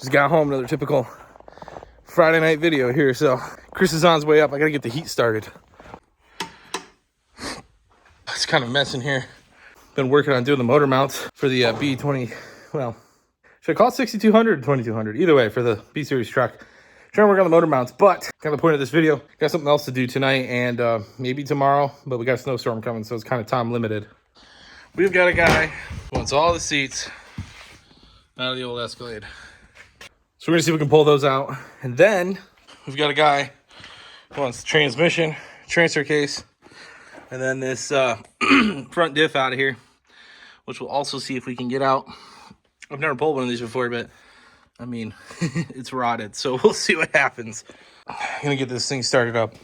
Just got home, another typical Friday night video here. So Chris is on his way up. I gotta get the heat started. It's kind of mess in here. Been working on doing the motor mounts for the B20. Well, should I call it 6200 or 2200? Either way, for the B series truck. Trying to work on the motor mounts, but kind of the point of this video, got something else to do tonight and maybe tomorrow, but we got a snowstorm coming, so it's kind of time limited. We've got a guy who wants all the seats out of the old Escalade. So we're gonna see if we can pull those out. And then we've got a guy who wants the transmission, transfer case, and then this front diff out of here, which we'll also see if we can get out. I've never pulled one of these before, but I mean, it's rotted, so we'll see what happens. I'm gonna get this thing started up.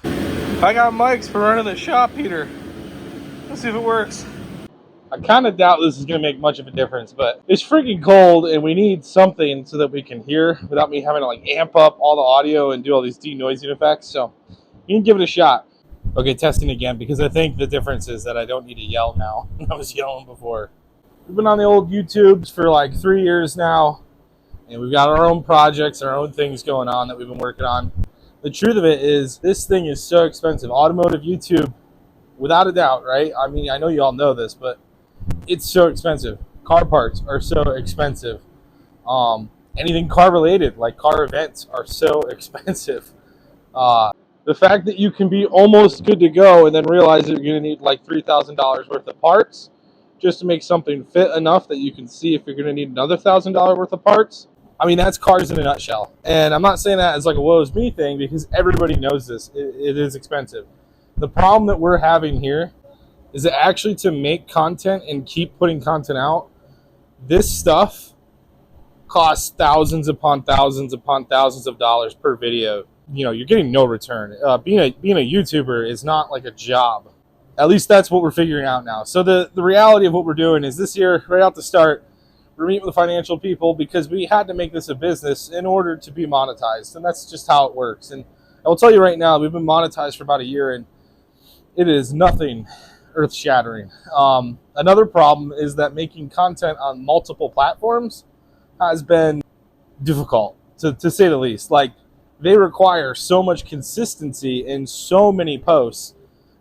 I got mics for running the shop heater. Let's see if it works. I kind of doubt this is gonna make much of a difference, but it's freaking cold and we need something so that we can hear without me having to like amp up all the audio and do all these denoising effects. So you can give it a shot. Okay, testing again, because I think the difference is that I don't need to yell now. I was yelling before. We've been on the old YouTubes for like 3 years now, and we've got our own projects, our own things going on that we've been working on. The truth of it is, this thing is so expensive. Automotive YouTube, without a doubt, right? I mean, I know you all know this, but it's so expensive. Car parts are so expensive. Anything car related, like car events, are so expensive. The fact that you can be almost good to go and then realize that you're going to need like $3,000 worth of parts just to make something fit enough that you can see if you're going to need another $1,000 worth of parts. I mean, that's cars in a nutshell. And I'm not saying that as like a woe is me thing, because everybody knows this. It is expensive. The problem that we're having here is that actually to make content and keep putting content out, this stuff costs thousands upon thousands upon thousands of dollars per video. You know, you're getting no return. Being a YouTuber is not like a job. At least that's what we're figuring out now. So the reality of what we're doing is this year, right out the start, we're meeting with financial people because we had to make this a business in order to be monetized. And that's just how it works. And I will tell you right now, we've been monetized for about a year and it is nothing earth-shattering. Another problem is that making content on multiple platforms has been difficult, to say the least. Like, they require so much consistency in so many posts.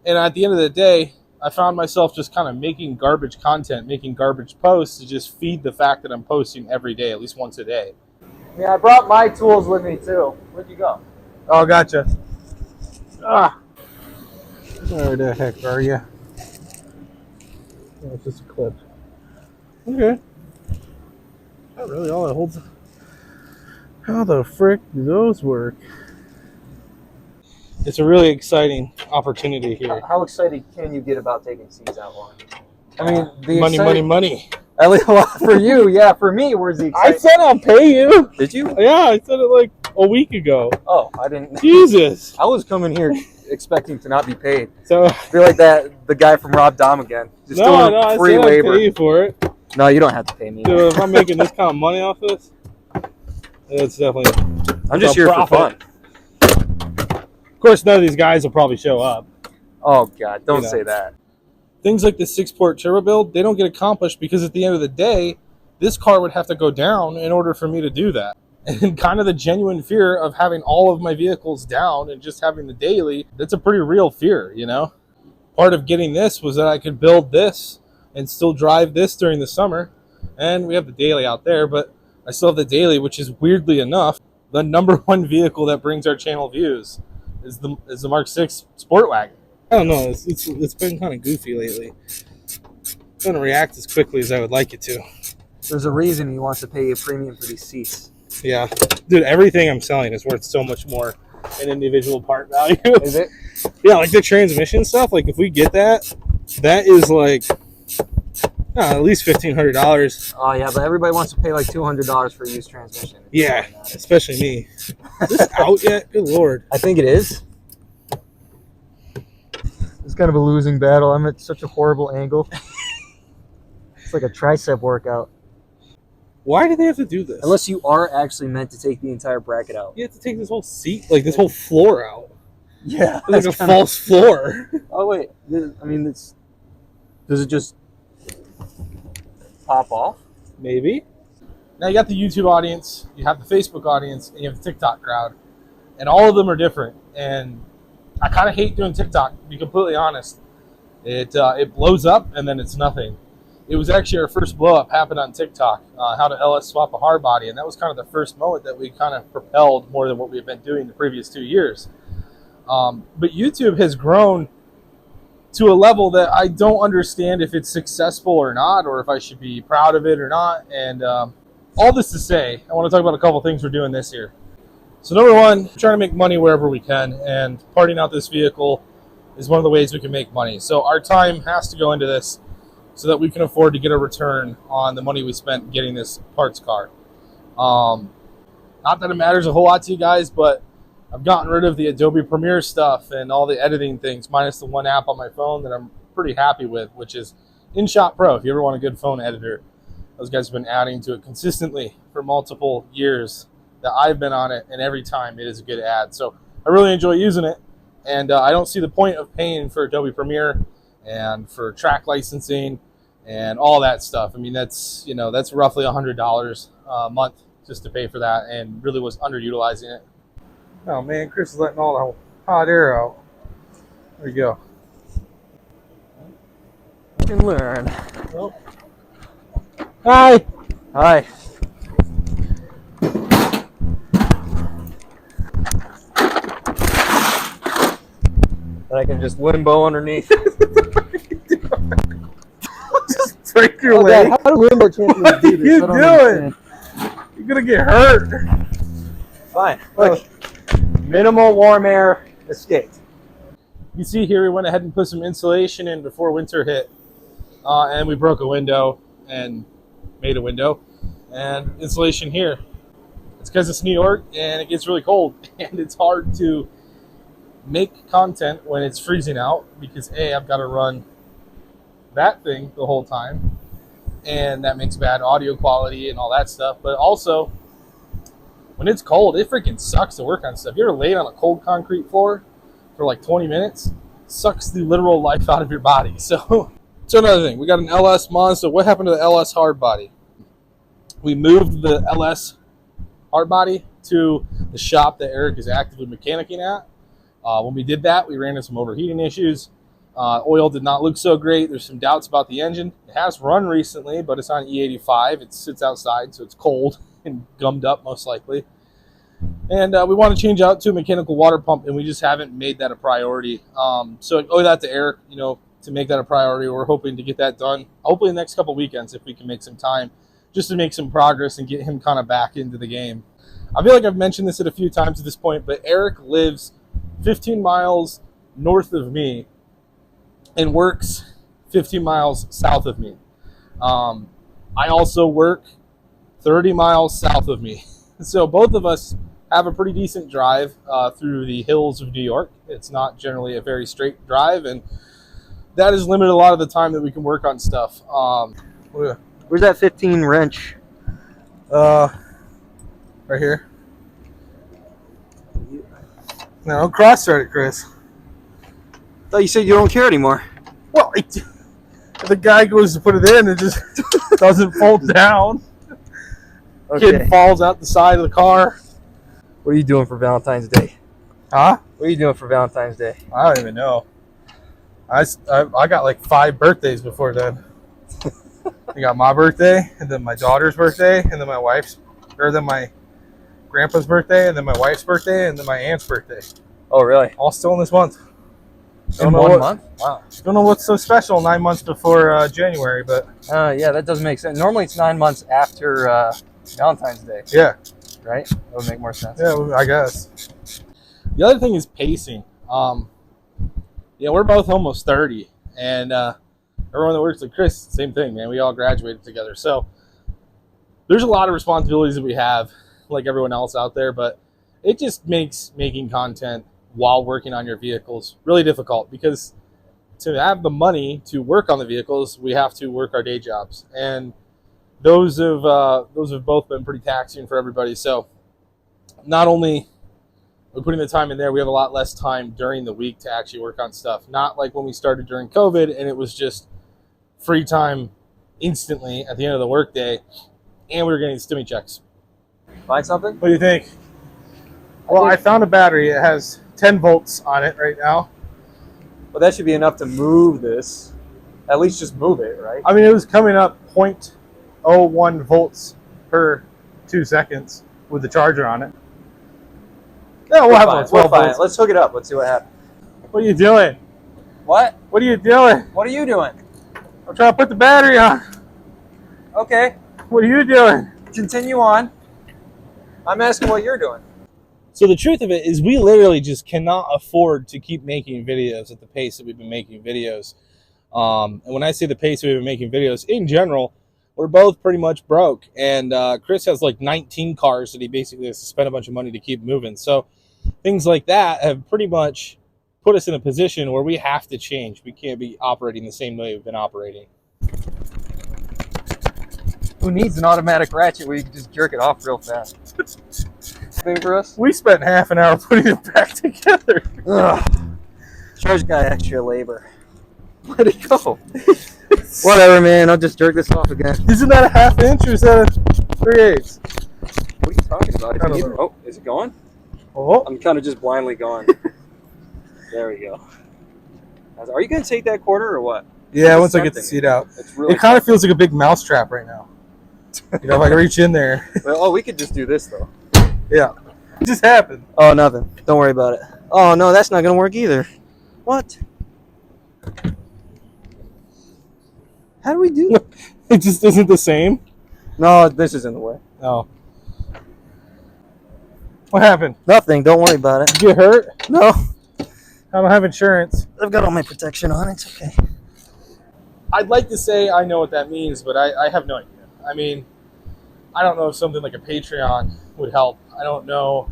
And at the end of the day, I found myself just kind of making garbage content, making garbage posts to just feed the fact that I'm posting every day, at least once a day. Yeah, I brought my tools with me too. Where'd you go? Oh, gotcha. Where the heck are you? Oh, it's just a clip. Okay. Not really all it holds. How the frick do those work? It's a really exciting opportunity here. How excited can you get about taking seeds out long? I mean, the money. At least for you, yeah. For me, where's the excitement? I said I'll pay you. Did you? Yeah, I said it like a week ago. Oh, I didn't. Jesus. I was coming here expecting to not be paid. So I feel like the guy from Rob Dom again. Just doing free labor. I'll pay you for it. No, you don't have to pay me. So if I'm making this kind of money off this, it's definitely. I'm just here for fun. Of course, none of these guys will probably show up. Oh God, don't say that. Things like the 6-port turbo build, they don't get accomplished because at the end of the day, this car would have to go down in order for me to do that. And kind of the genuine fear of having all of my vehicles down and just having the daily, that's a pretty real fear, you know? Part of getting this was that I could build this and still drive this during the summer. And we have the daily out there, but I still have the daily, which is weirdly enough, the #1 vehicle that brings our channel views is the Mark 6 Sport Wagon. I don't know, it's been kind of goofy lately. It doesn't react as quickly as I would like it to. There's a reason he wants to pay a premium for these seats. Yeah. Dude, everything I'm selling is worth so much more in individual part value. Is it? Yeah, like the transmission stuff, like if we get that, that is like at least $1,500. Oh yeah, but everybody wants to pay like $200 for a used transmission. Yeah, especially me. Is this out yet? Good Lord. I think it is. It's kind of a losing battle. I'm at such a horrible angle. It's like a tricep workout. Why do they have to do this? Unless you are actually meant to take the entire bracket out. You have to take this whole seat, like this whole floor out. Yeah. It's like a false floor. Oh, wait. I mean, does it just pop off? Maybe. Now you got the YouTube audience, you have the Facebook audience, and you have the TikTok crowd. And all of them are different. And I kind of hate doing TikTok, to be completely honest. It blows up and then it's nothing. It was actually our first blow up happened on TikTok, how to LS swap a hard body. And that was kind of the first moment that we kind of propelled more than what we've been doing the previous 2 years. But YouTube has grown to a level that I don't understand if it's successful or not, or if I should be proud of it or not. And all this to say, I want to talk about a couple things we're doing this year. So number one, trying to make money wherever we can, and parting out this vehicle is one of the ways we can make money. So our time has to go into this so that we can afford to get a return on the money we spent getting this parts car. Not that it matters a whole lot to you guys, but I've gotten rid of the Adobe Premiere stuff and all the editing things, minus the one app on my phone that I'm pretty happy with, which is InShot Pro. If you ever want a good phone editor, those guys have been adding to it consistently for multiple years that I've been on it, and every time it is a good ad. So I really enjoy using it, and I don't see the point of paying for Adobe Premiere and for track licensing and all that stuff. I mean, that's roughly $100 a month just to pay for that, and really was underutilizing it. Oh man, Chris is letting all the hot air out. There you go. You can learn. Well, hi. Hi. And I can just limbo underneath. Just break your leg. God, how do limbo champions do this? What are you doing? You're gonna get hurt. Fine. Look, minimal warm air escaped. You see here, we went ahead and put some insulation in before winter hit, and we broke a window and made a window, and insulation here. It's because it's New York and it gets really cold, and it's hard to make content when it's freezing out because I've got to run that thing the whole time, and that makes bad audio quality and all that stuff. But also, when it's cold, it freaking sucks to work on stuff. You ever laid on a cold concrete floor for like 20 minutes? It sucks the literal life out of your body. So another thing, we got an LS Mazda. What happened to the LS hard body? We moved the LS hard body to the shop that Eric is actively mechanicking at. When we did that, we ran into some overheating issues. Oil did not look so great. There's some doubts about the engine. It has run recently, but it's on E85. It sits outside, so it's cold and gummed up most likely. And we want to change out to a mechanical water pump, and we just haven't made that a priority. So I owe that to Eric, to make that a priority. We're hoping to get that done, hopefully in the next couple weekends, if we can make some time, just to make some progress and get him kind of back into the game. I feel like I've mentioned this at a few times at this point, but Eric lives 15 miles north of me and works 15 miles south of me. I also work 30 miles south of me. So both of us have a pretty decent drive through the hills of New York. It's not generally a very straight drive, and that has limited a lot of the time that we can work on stuff. Where's that 15 wrench? Right here. No, don't cross-thread it, Chris. I thought you said you don't care anymore. Well, the guy goes to put it in, it just doesn't fold down. Okay. Kid falls out the side of the car. What are you doing for Valentine's Day? Huh? What are you doing for Valentine's Day? I don't even know. I got like 5 birthdays before then. I got my birthday, and then my daughter's birthday, and then my grandpa's birthday, and then my wife's birthday, and then my aunt's birthday. Oh, really? All still in this month. In 1 month? Wow. Don't know what's so special 9 months before January, but... Yeah, that doesn't make sense. Normally it's 9 months after Valentine's Day. Yeah. Right? That would make more sense. Yeah, I guess. The other thing is pacing. We're both almost 30, and everyone that works with Chris, same thing, man. We all graduated together. So there's a lot of responsibilities that we have, like everyone else out there, but it just makes making content while working on your vehicles really difficult, because to have the money to work on the vehicles, we have to work our day jobs, and those have both been pretty taxing for everybody. So not only we're putting the time in there, we have a lot less time during the week to actually work on stuff. Not like when we started during COVID and it was just free time instantly at the end of the workday. and we were getting stimmy checks. Find something? What do you think? Well, I found a battery. It has 10 volts on it right now. Well, that should be enough to move this. At least just move it, right? I mean, it was coming up 0.01 volts per 2 seconds with the charger on it. Yeah, we'll have fine. 12 We're fine. volts. Let's hook it up. Let's see what happens. What are you doing? What? What are you doing? What are you doing? I'm trying to put the battery on. Okay, What are you doing? continue on. I'm asking what you're doing. So the truth of it is we literally just cannot afford to keep making videos at the pace that we've been making videos. And when I say the pace we've been making videos, in general, we're both pretty much broke. And Chris has like 19 cars that he basically has to spend a bunch of money to keep moving. So things like that have pretty much put us in a position where we have to change. We can't be operating the same way we've been operating. Who needs an automatic ratchet where you can just jerk it off real fast? Thing for us? We spent half an hour putting it back together. Ugh. Charge guy extra labor. Where'd it go? Whatever, man. I'll just jerk this off again. Isn't that a half inch or is that a 3/8? What are you talking about? I don't know. Oh, is it going? Oh, I'm kind of just blindly going. There we go. Are you going to take that quarter or what? yeah, It's once I get the tempting. seat out. It's really It kind of feels like a big mouse trap right now. You know, if I can reach in there. Well, we could just do this, though. Yeah. It just happened. Oh, nothing. Don't worry about it. Oh, no, that's not going to work either. What? How do we do that? It just isn't the same. No, this is in the way. Oh. What happened? Nothing. Don't worry about it. Did you get hurt? No. I don't have insurance. I've got all my protection on. It's okay. I'd like to say I know what that means, but I have no idea. I mean, I don't know if something like a Patreon would help. I don't know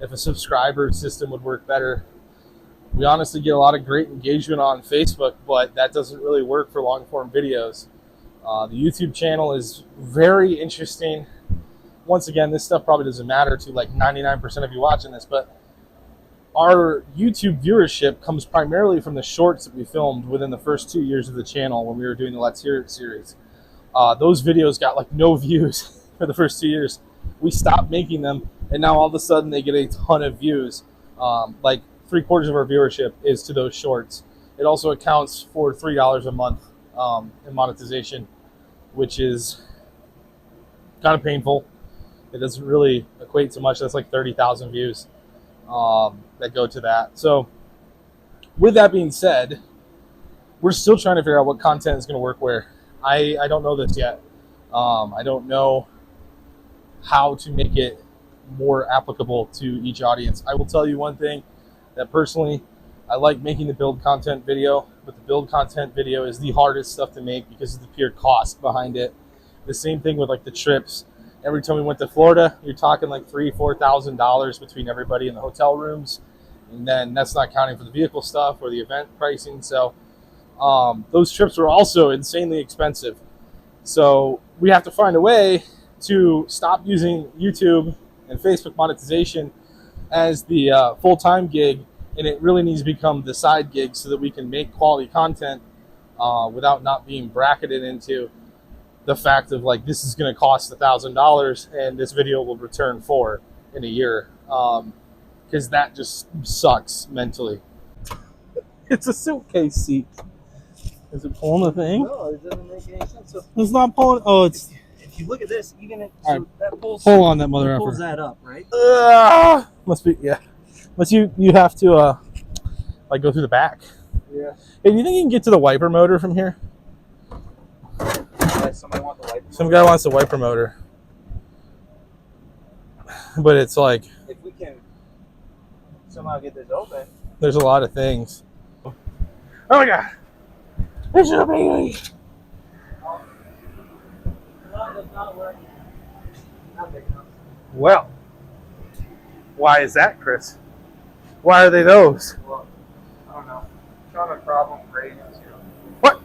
if a subscriber system would work better. We honestly get a lot of great engagement on Facebook, but that doesn't really work for long-form videos. The YouTube channel is very interesting. Once again, this stuff probably doesn't matter to like 99% of you watching this, but our YouTube viewership comes primarily from the shorts that we filmed within the first 2 years of the channel when we were doing the Let's Hear It series. Those videos got like no views for the first 2 years. We stopped making them, and now all of a sudden they get a ton of views. Like 3/4 of our viewership is to those shorts. It also accounts for $3 a month in monetization, which is kind of painful. It doesn't really equate to much. That's like 30,000 views that go to that. So with that being said, we're still trying to figure out what content is going to work where. I don't know this yet. I don't know how to make it more applicable to each audience. I will tell you one thing, that personally, I like making the build content video, but the build content video is the hardest stuff to make because of the pure cost behind it. The same thing with like the trips. Every time we went to Florida, you're talking like $3,000-$4,000 between everybody in the hotel rooms. And then that's not counting for the vehicle stuff or the event pricing. So those trips were also insanely expensive. So we have to find a way to stop using YouTube and Facebook monetization as the full-time gig, and it really needs to become the side gig so that we can make quality content without not being bracketed into the fact of like, this is going to cost $1,000 and this video will return $4,000 in a year, because that just sucks mentally. It's a suitcase seat. Is it pulling the thing? No, it doesn't make any sense. So It's not pulling. Oh, it's. if you look at this, even if All right. that pulls, Pull on that mother pulls effer. that up, right? Must be, yeah. Must you have to like go through the back. Yeah. Hey, do you think you can get to the wiper motor from here? Somebody want the light? Some guy wants a wiper motor, but it's like If we can somehow get this open. there's a lot of things. Oh my god! This is a baby. Well, why is that, Chris? Why are they those? Well, I don't know. Trying to problem grades, you know. What?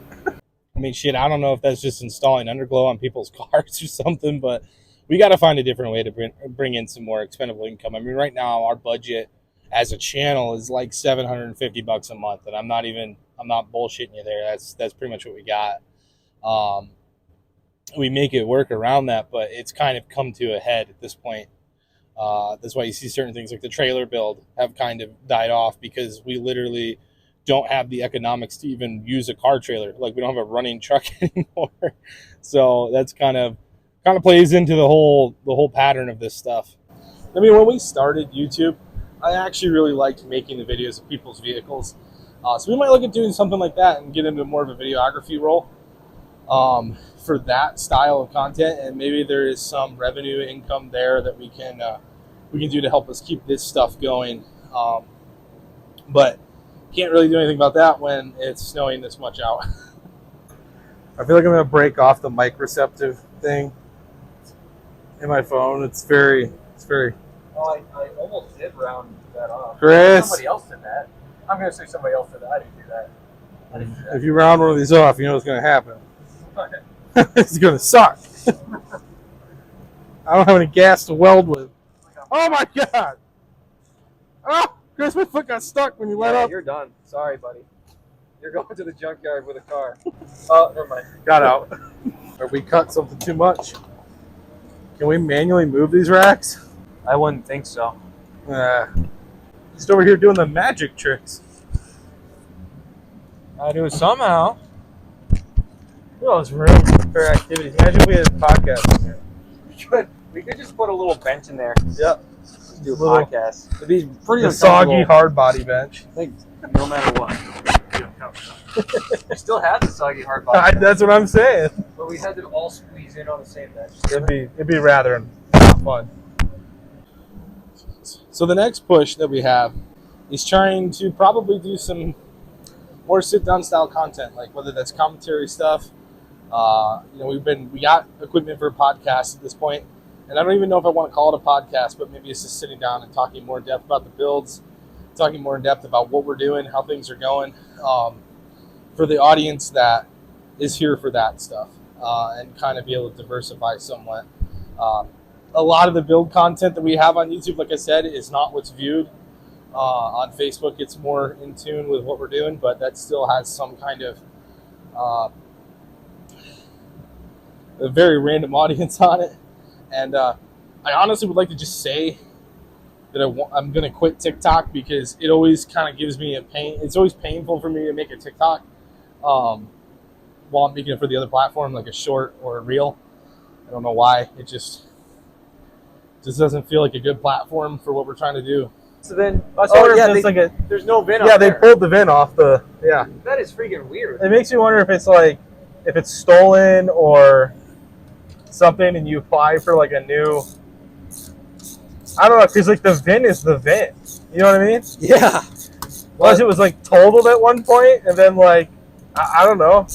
I mean, shit, I don't know if that's just installing underglow on people's cars or something, but we got to find a different way to bring in some more expendable income. I mean, right now, our budget as a channel is like $750 a month, and I'm not bullshitting you there. That's pretty much what we got. we make it work around that, but it's kind of come to a head at this point. That's why you see certain things like the trailer build have kind of died off, because we literally don't have the economics to even use a car trailer. Like, we don't have a running truck anymore. So that's kind of plays into the whole pattern of this stuff. I mean, when we started YouTube, I actually really liked making the videos of people's vehicles. So we might look at doing something like that and get into more of a videography role for that style of content. And maybe there is some revenue income there that we can do to help us keep this stuff going. But can't really do anything about that when it's snowing this much out. I feel like I'm going to break off the mic receptive thing in my phone. It's very... Oh, I almost did round that off. Chris! Somebody else did that. I'm going to say somebody else did that. I didn't do that. If you round one of these off, you know what's going to happen. It's going to suck. I don't have any gas to weld with. Oh my God! Oh! Chris, my foot got stuck when you let up. You're done. Sorry, buddy. You're going to the junkyard with a car. Oh, never mind. Got out. Or we cut something too much. Can we manually move these racks? I wouldn't think so. Just over here doing the magic tricks. I do it somehow. Well, it's room for activities. Imagine if we had a podcast in here. We could just put a little bench in there. Yep. Do a Little- podcast. It'd be pretty The soggy hard body bench. I think no matter what. We still have the soggy hard body. That's what I'm saying. But we had to all squeeze in on the same bench. It'd be rather not fun. So the next push that we have is trying to probably do some more sit-down style content, like whether that's commentary stuff. We got equipment for a podcast at this point, and I don't even know if I want to call it a podcast, but maybe it's just sitting down and talking more in depth about the builds, talking more in depth about what we're doing, how things are going, for the audience that is here for that stuff, and kind of be able to diversify somewhat. A lot of the build content that we have on YouTube, like I said, is not what's viewed. On Facebook, it's more in tune with what we're doing, but that still has some kind of a very random audience on it. And I honestly would like to just say that I'm going to quit TikTok, because it always kind of gives me a pain. It's always painful for me to make a TikTok while I'm making it for the other platform, like a short or a reel. I don't know why. It just doesn't feel like a good platform for what we're trying to do. So then, There's no VIN yeah, they pulled the VIN off the, yeah. That is freaking weird. It makes you wonder if it's like, if it's stolen or something, and you apply for like a new, I don't know, because like the VIN is the VIN. You know what I mean? Yeah. Unless it was like totaled at one point, and then like, I don't know.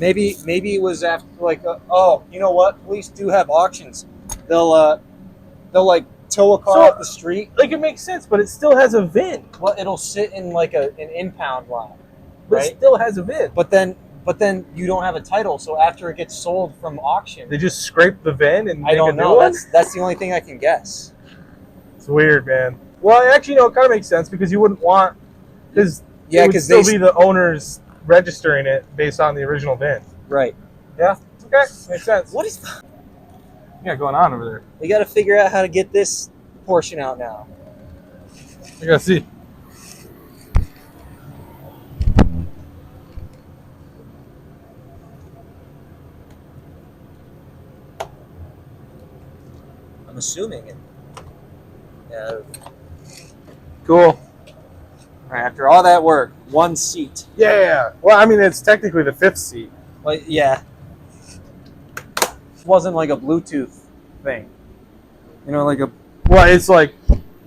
Maybe it was after like, you know what? Police do have auctions. They'll like tow a car off the street. Like, it makes sense, but it still has a VIN. Well, it'll sit in like an impound lot, But right? it still has a VIN. But then you don't have a title. So after it gets sold from auction, They just scrape the VIN and I make don't a know. new one? That's the only thing I can guess. It's weird, man. Well, actually, no, it kind of makes sense, because you wouldn't want, because Yeah, it would because still be the owners registering it based on the original VIN. right. Yeah. Okay. Makes sense. What is? You got going on over there? We got to figure out how to get this portion out now. I gotta see. I'm assuming it. Yeah. Cool. All right, after all that work, one seat. Yeah. Well, I mean, it's technically the fifth seat. Like, yeah. It wasn't like a Bluetooth thing. You know, like a Well, it's like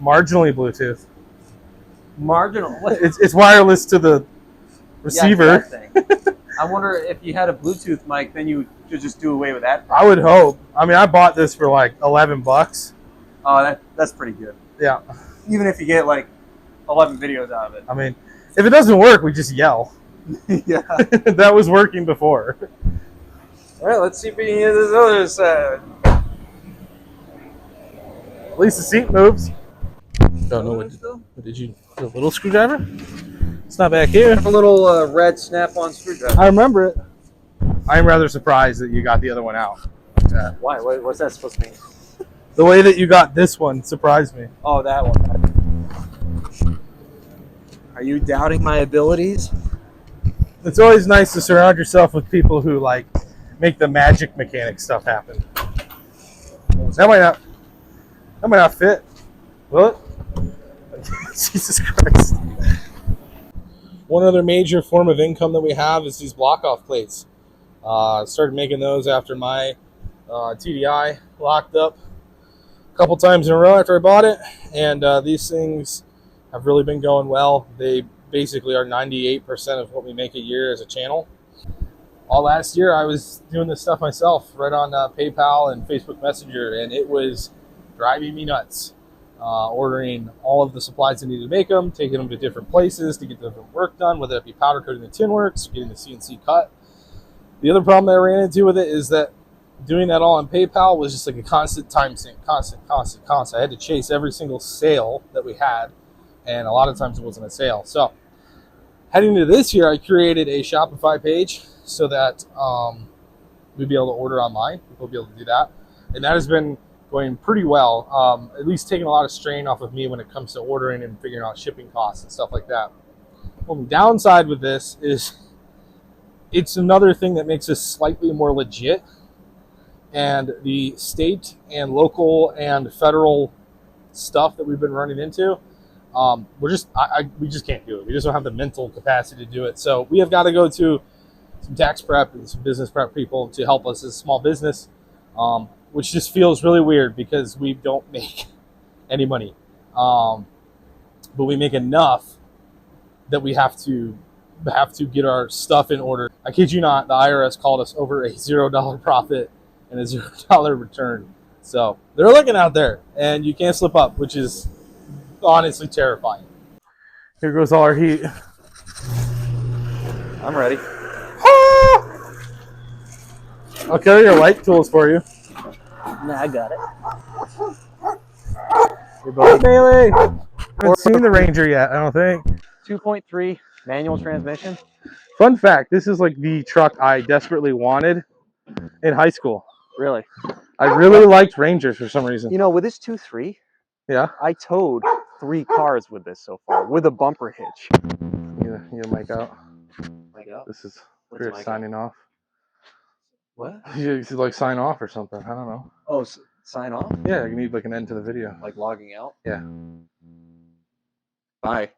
marginally Bluetooth. marginal. It's wireless to the receiver. Yeah, that thing. I wonder if you had a Bluetooth mic, then you could just do away with that. I would hope. I mean, I bought this for like $11. Oh, that's pretty good. Yeah. Even if you get like 11 videos out of it. I mean, if it doesn't work, we just yell. Yeah. That was working before. All right, let's see if we can get this other side. At least the seat moves. Don't know what did you? A little screwdriver? It's not back here. A little red snap-on screwdriver. I remember it. I'm rather surprised that you got the other one out. that. Why? What's that supposed to mean? The way that you got this one surprised me. Oh, that one. Are you doubting my abilities? It's always nice to surround yourself with people who like make the magic mechanic stuff happen. That might not fit. Will it? Jesus Christ. One other major form of income that we have is these block-off plates. Started making those after my TDI locked up a couple times in a row after I bought it, and these things have really been going well. They basically are 98% of what we make a year as a channel. All last year I was doing this stuff myself right on PayPal and Facebook Messenger, and it was driving me nuts. Ordering all of the supplies I needed to make them, taking them to different places to get the work done, whether it be powder coating the tin works, getting the CNC cut. The other problem that I ran into with it is that doing that all on PayPal was just like a constant time sink, constant. I had to chase every single sale that we had, and a lot of times it wasn't a sale. So heading into this year, I created a Shopify page so that we'd be able to order online. People will be able to do that, and that has been going pretty well, at least taking a lot of strain off of me when it comes to ordering and figuring out shipping costs and stuff like that. Well, the downside with this is it's another thing that makes us slightly more legit, and the state and local and federal stuff that we've been running into, we just can't do it. We just don't have the mental capacity to do it. So we have got to go to some tax prep and some business prep people to help us as a small business, which just feels really weird because we don't make any money. But we make enough that we have to get our stuff in order. I kid you not, the IRS called us over a $0 profit and a $0 return. So they're looking out there, and you can't slip up, which is honestly terrifying. Here goes all our heat. I'm ready. I'll carry your light tools for you. Nah, I got it. Hey, Bailey. I haven't seen the Ranger yet, I don't think. 2.3 manual transmission. Fun fact, this is like the truck I desperately wanted in high school. Really? I really liked Rangers for some reason. You know, with this 2.3, Yeah? I towed 3 cars with this so far, with a bumper hitch. You mic out. Mic out? This is What's we're mic signing off. What? You should like sign off or something. I don't know. Oh, sign off? Yeah, you need like an end to the video. Like logging out? Yeah. Bye.